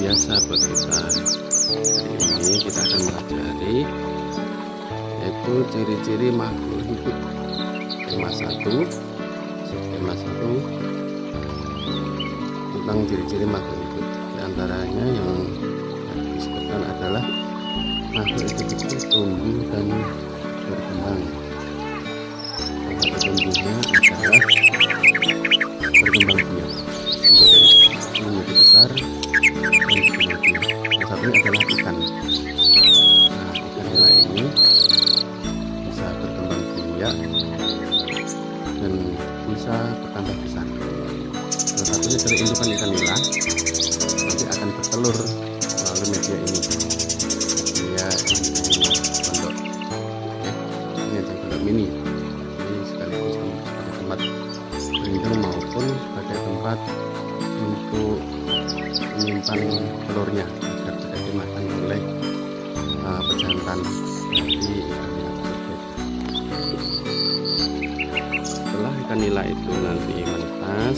biasa buat kita. Hari ini kita akan mempelajari yaitu ciri-ciri makhluk hidup. Tema 1 tentang ciri-ciri makhluk hidup. Di antaranya yang disebutkan adalah makhluk hidup itu tumbuh dan berkembang. Salah satu tumbuhnya adalah berkembang biak, menjadi besar dan berkembang biak. Yang satunya adalah ikan. Nah, ikan nila ini bisa berkembang biak dan bisa bertambah besar. Salah satunya adalah indukan ikan nila nanti akan bertelur melalui media ini. Media pondok, ini yang pondok mini. Ini sekaligus sebagai tempat berlindung maupun sebagai tempat untuk menyimpan telurnya agar tidak dimakan oleh pejantan dari ikan nila tersebut. Setelah ikan nila itu nanti menetas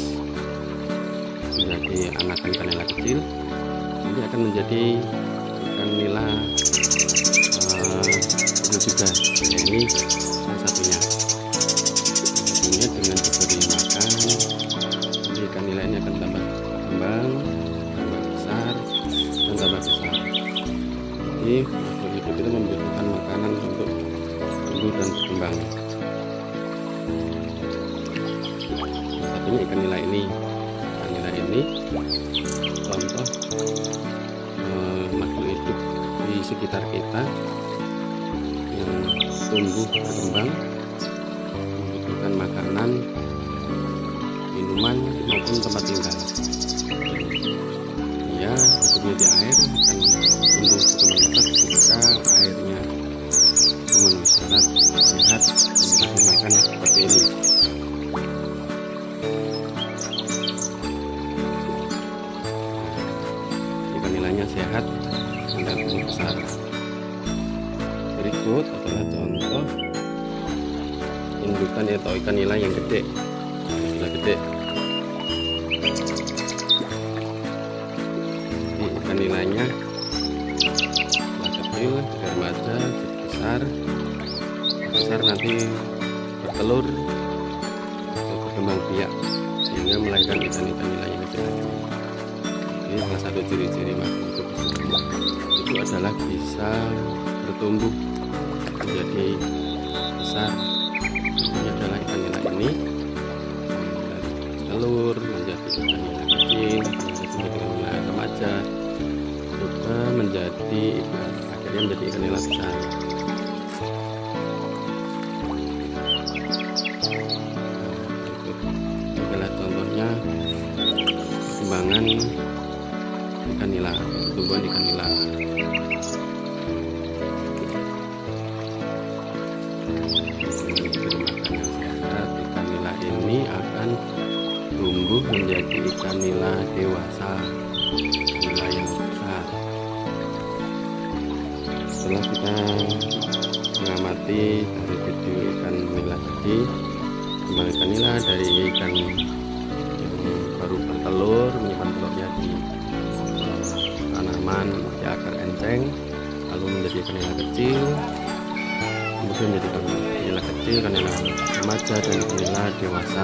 menjadi anakan ikan nila kecil, ini akan menjadi ikan nila kecil juga. Ini salah satunya. Tentunya dengan diberi makan, jadi ikan nila ini akan tambah berkembang, tambah besar, dan tambah besar. Jadi makhluk hidup itu membutuhkan makanan untuk tumbuh dan berkembang. Salah satunya ikan nila ini. Ikan nila ini contoh makhluk hidup di sekitar kita yang tumbuh berkembang, membutuhkan makanan, minuman maupun tempat tinggal. Ia hidupnya di air, akan tumbuh berkembang pesat jika airnya memenuhi syarat sehat dan diberi makan seperti ini. Ikan nilanya sehat dan tumbuh besar. Berikut adalah contoh indukan atau ikan nila yang gede, yang sudah gede. Ini ikan nilanya setelah kecil, tidak remaja, jadi besar nanti bertelur atau berkembang biak sehingga melahirkan ikan nila yang kecil. Ini salah satu ciri-ciri makhluk hidup itu adalah bisa bertumbuh menjadi besar. Ini adalah ikan nila ini telur menjadi ikan nila kecil, menjadi ikan nila remaja, juga akhirnya menjadi ikan nila besar. Ini adalah contohnya perkembangan ikan nila, pertumbuhan ikan nila. Ikan nila ini akan tumbuh menjadi ikan nila dewasa, nila yang besar. Setelah kita mengamati dari video ikan nila tadi, kembang ikan nila dari ikan yang baru bertelur, menyimpan telurnya di tanaman di akar enceng, lalu menjadi ikan nila kecil, kemudian menjadi ikan nila kecil, ikan nila remaja, dan ikan nila dewasa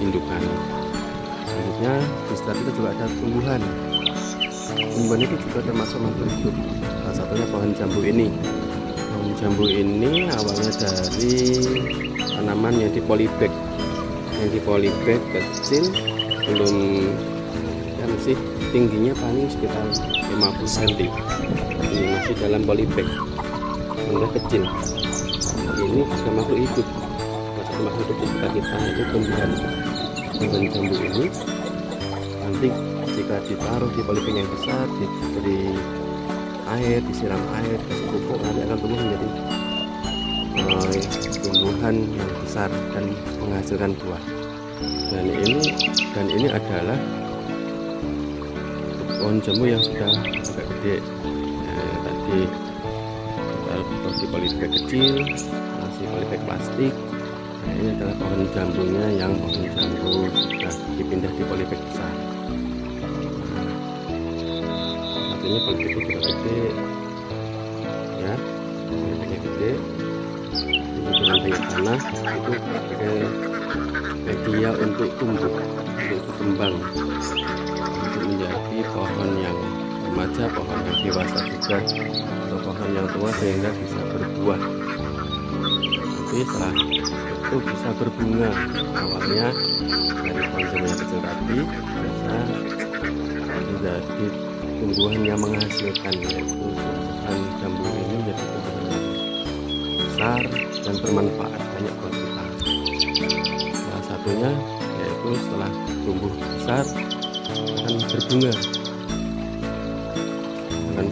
indukan. Selanjutnya di sekitar kita juga ada tumbuhan. Tumbuhan itu juga termasuk makhluk hidup. Salah satunya pohon jambu ini. Pohon jambu ini awalnya dari tanaman yang di polybag. Yang di polybag kecil, belum ya masih tingginya paling sekitar 50 cm. Ini masih dalam polybag, sehingga kecil. Ini juga makhluk hidup. Salah satu makhluk hidup di sekitar kita itu tumbuhan jambu ini. Nanti jika ditaruh di polybag yang besar, diberi air, disiram air, kasih pupuk, nanti akan tumbuh menjadi tumbuhan yang besar dan menghasilkan buah. Dan ini adalah pohon jambu yang sudah agak gede. Nah, tadi taruh di polybag kecil, masih polybag plastik. Nah, ini adalah pohon jambunya yang pohon jambu sudah dipindah di polybag besar. artinya politeknya juga gede ya, politeknya gede dengan banyak tanah itu sebagai media untuk tumbuh, untuk berkembang, untuk menjadi pohon yang remaja, pohon yang dewasa juga, atau pohon yang tua sehingga bisa berbuah. Tapi setelah itu bisa berbunga, awalnya dari pohon jambu yang kecil tadi bisa menjadi tumbuhan yang menghasilkan, yaitu tumbuhan jambu ini menjadi tumbuhan yang besar dan bermanfaat banyak buat kita. Salah satunya yaitu setelah tumbuh besar akan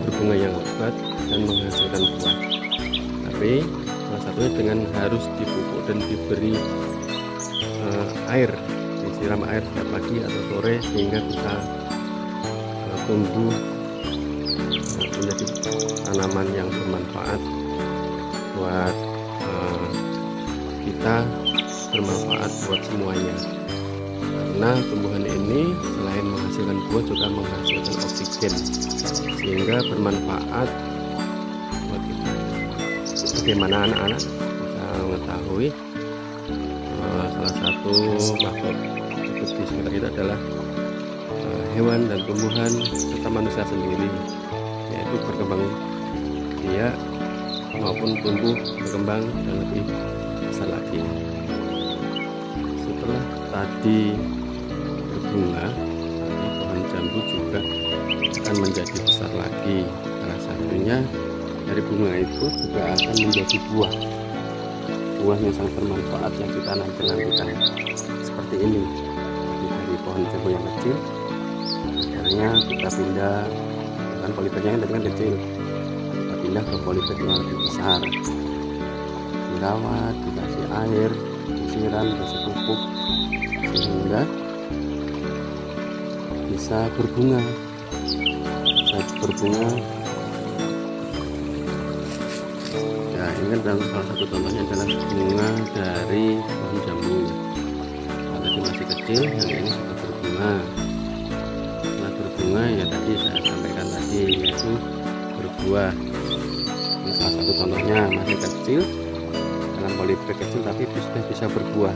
berbunga yang lebat dan menghasilkan buah. Tapi salah satunya dengan harus dipupuk dan diberi air, disiram air setiap pagi atau sore sehingga bisa tumbuh menjadi tanaman yang bermanfaat buat kita, bermanfaat buat semuanya. Karena tumbuhan ini selain menghasilkan buah juga menghasilkan oksigen sehingga bermanfaat buat kita. Bagaimana anak-anak bisa mengetahui salah satu makhluk hidup di sekitar kita adalah hewan dan tumbuhan serta manusia sendiri, yaitu berkembang biak maupun tumbuh berkembang dan lebih besar lagi. Setelah tadi berbunga, nanti pohon jambu juga akan menjadi besar lagi. Salah satunya dari bunga itu juga akan menjadi buah yang sangat bermanfaat yang kita nantikan seperti ini. Jadi dari pohon jambu yang kecil akhirnya kita pindah, kan politeknya tadi kan kecil, kita pindah ke politek yang lebih besar, dirawat, dikasih air, disiram, dikasih pupuk sehingga bisa berbunga. Ya, ini kan dalam salah satu contohnya adalah bunga dari pohon jambu. Nah, tadi masih kecil, yang ini sudah berbunga. Setelah berbunga ya tadi saya sampaikan tadi, yaitu berbuah. Ini salah satu contohnya, masih kecil dalam polybag kecil tapi sudah bisa berbuah.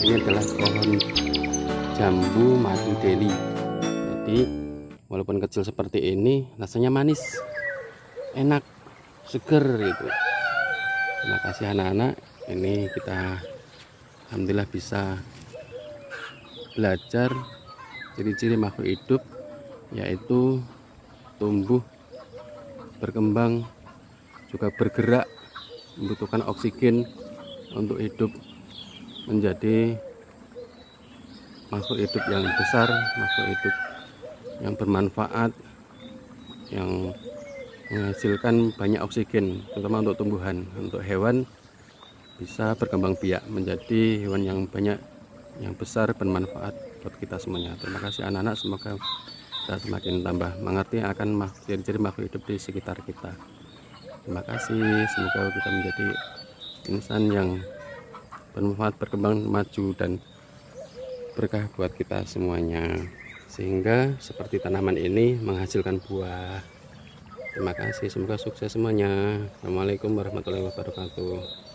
Ini adalah pohon jambu madu Delhi. Jadi walaupun kecil seperti ini rasanya manis, enak, seger gitu. Terima kasih anak-anak, ini kita alhamdulillah bisa belajar ciri-ciri makhluk hidup, yaitu tumbuh, berkembang, juga bergerak, membutuhkan oksigen untuk hidup, menjadi makhluk hidup yang besar, makhluk hidup yang bermanfaat, yang menghasilkan banyak oksigen, terutama untuk tumbuhan. Untuk hewan bisa berkembang biak menjadi hewan yang banyak, yang besar, bermanfaat buat kita semuanya. Terima kasih anak-anak, semoga kita semakin tambah mengerti akan ciri-ciri makhluk hidup di sekitar kita. Terima kasih, semoga kita menjadi insan yang bermanfaat, berkembang, maju, dan berkah buat kita semuanya, sehingga seperti tanaman ini menghasilkan buah. Terima kasih, semoga sukses semuanya. Assalamualaikum warahmatullahi wabarakatuh.